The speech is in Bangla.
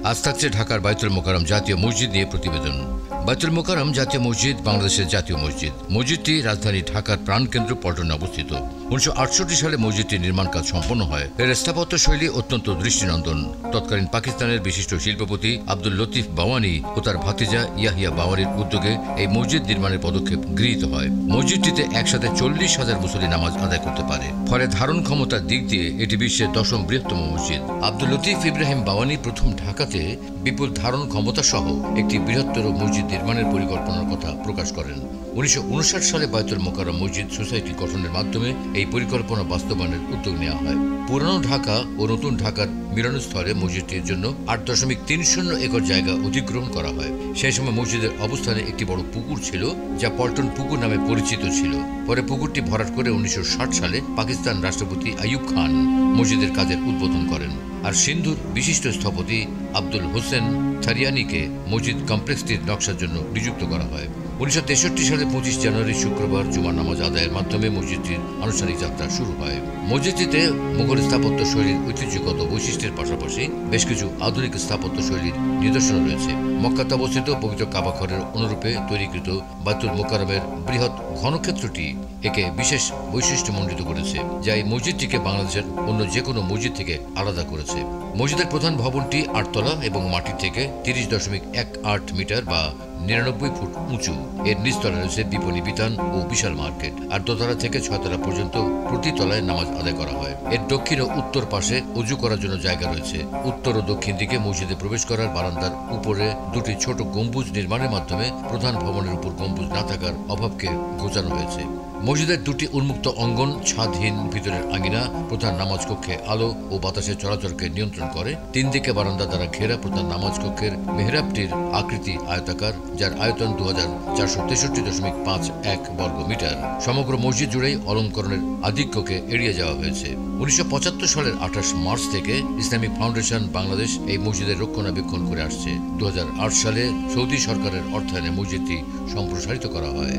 আজ থাকছে ঢাকার বায়তুল মোকাররম জাতীয় মসজিদ নিয়ে প্রতিবেদন। বায়তুল মোকাররম জাতীয় মসজিদ বাংলাদেশের জাতীয় মসজিদ। মসজিদটি রাজধানী ঢাকার প্রাণকেন্দ্র পল্টনে অবস্থিত। 1968 সালে মসজিদটির নির্মাণ কাজ সম্পন্ন হয়। এর স্থাপত্য শৈলী অত্যন্ত দৃষ্টিনন্দন। তৎকালীন পাকিস্তানের বিশিষ্ট শিল্পপতি আব্দুল লতিফ বাওয়ানি ও তার ভাতিজা ইয়াহিয়া বাওয়ানির উদ্যোগে এই মসজিদ নির্মাণের পদক্ষেপ গৃহীত হয়। মসজিদটিতে একসাথে 40,000 মুসল্লি নামাজ আদায় করতে পারে। ফলে ধারণ ক্ষমতার দিক দিয়ে এটি বিশ্বের 10ম বৃহত্তম মসজিদ। আব্দুল লতিফ ইব্রাহিম বাওয়ানি প্রথম ঢাকাতে বিপুল ধারণ ক্ষমতা সহ একটি বৃহত্তর মসজিদ নির্মাণের পরিকল্পনার কথা প্রকাশ করেন। 1959 সালে বায়তুল মোকাররম মসজিদ সোসাইটি গঠনের মাধ্যমে এই পরিকল্পনা বাস্তবায়নের উদ্যোগ নেওয়া হয়। পুরানো ঢাকা ও নতুন ঢাকার মিলনস্থলে মসজিদটির জন্য 8.30 একর জায়গা অধিগ্রহণ করা হয়। সেই সময় মসজিদের অবস্থানে একটি বড় পুকুর ছিল, যা পল্টন পুকুর নামে পরিচিত ছিল। পরে পুকুরটি ভরাট করে 1960 সালে পাকিস্তান রাষ্ট্রপতি আইয়ুব খান মসজিদের কাজের উদ্বোধন করেন। আর সিন্ধুর বিশিষ্ট স্থপতি আব্দুল হোসেন থারিয়ানিকে মসজিদ কমপ্লেক্সটির নকশার জন্য নিযুক্ত করা হয়। 1963 সালে 25 জানুয়ারি শুক্রবার জুমার নামাজ আদায়ের মাধ্যমে মসজিদটির আনুষ্ঠানিক যাত্রা শুরু হয়। মসজিদটিতে মুঘল স্থাপত্য শৈলীর ঐতিহ্যগত বৈশিষ্ট্যের পাশাপাশি বেশ কিছু আধুনিক স্থাপত্য শৈলীর নিদর্শন রয়েছে। মক্কাতে অবস্থিত পবিত্র কাবা ঘরের অনুরূপে তৈরিকৃত বায়তুল মোকাররমের বৃহৎ ঘনক্ষেত্রটি একে বিশেষ বৈশিষ্ট্যমণ্ডিত করেছে, যা এই মসজিদটিকে বাংলাদেশের অন্য যে কোনো মসজিদ থেকে আলাদা করেছে। মসজিদের প্রধান ভবনটি 8 তলা এবং মাটি থেকে 30.18 মিটার বা 99 ফুট উঁচু। এর নিচতলা রয়েছে বিপণী বিতান ও বিশাল মার্কেট, আর দোতলা থেকে 6 তলা পর্যন্ত প্রতি তলায় নামাজ আদায় করা হয়। এর দক্ষিণ ও উত্তর পাশে অজু করার জন্য জায়গা রয়েছে। উত্তর ও দক্ষিণ দিকে মসজিদে প্রবেশ করার বারান্দার উপরে দুটি ছোট গম্বুজ নির্মাণের মাধ্যমে প্রধান ভবনের উপর গম্বুজ না থাকার অভাবকে ঘোচানো হয়েছে। মসজিদের দুটি উন্মুক্ত অঙ্গন, ছাদহীন ভিতরের আঙিনা প্রধান নামাজ কক্ষে আলো ও বাতাসের চলাচলকে নিয়ন্ত্রণ করে। 3 দিকে বারান্দা দ্বারা ঘেরা প্রধান নামাজ কক্ষের মেহরাবটির আকৃতি আয়তাকার, যার আয়তন 2463.51 বর্গ মিটার। সমগ্র মসজিদ জুড়েই অলঙ্করণের আধিক্যকে এড়িয়ে যাওয়া হয়েছে। 1975 সালের 28 মার্চ থেকে ইসলামিক ফাউন্ডেশন বাংলাদেশ এই মসজিদের রক্ষণাবেক্ষণ করে আসছে। 2008 সালে সৌদি সরকারের অর্থায়নে মসজিদটি সম্প্রসারিত করা হয়।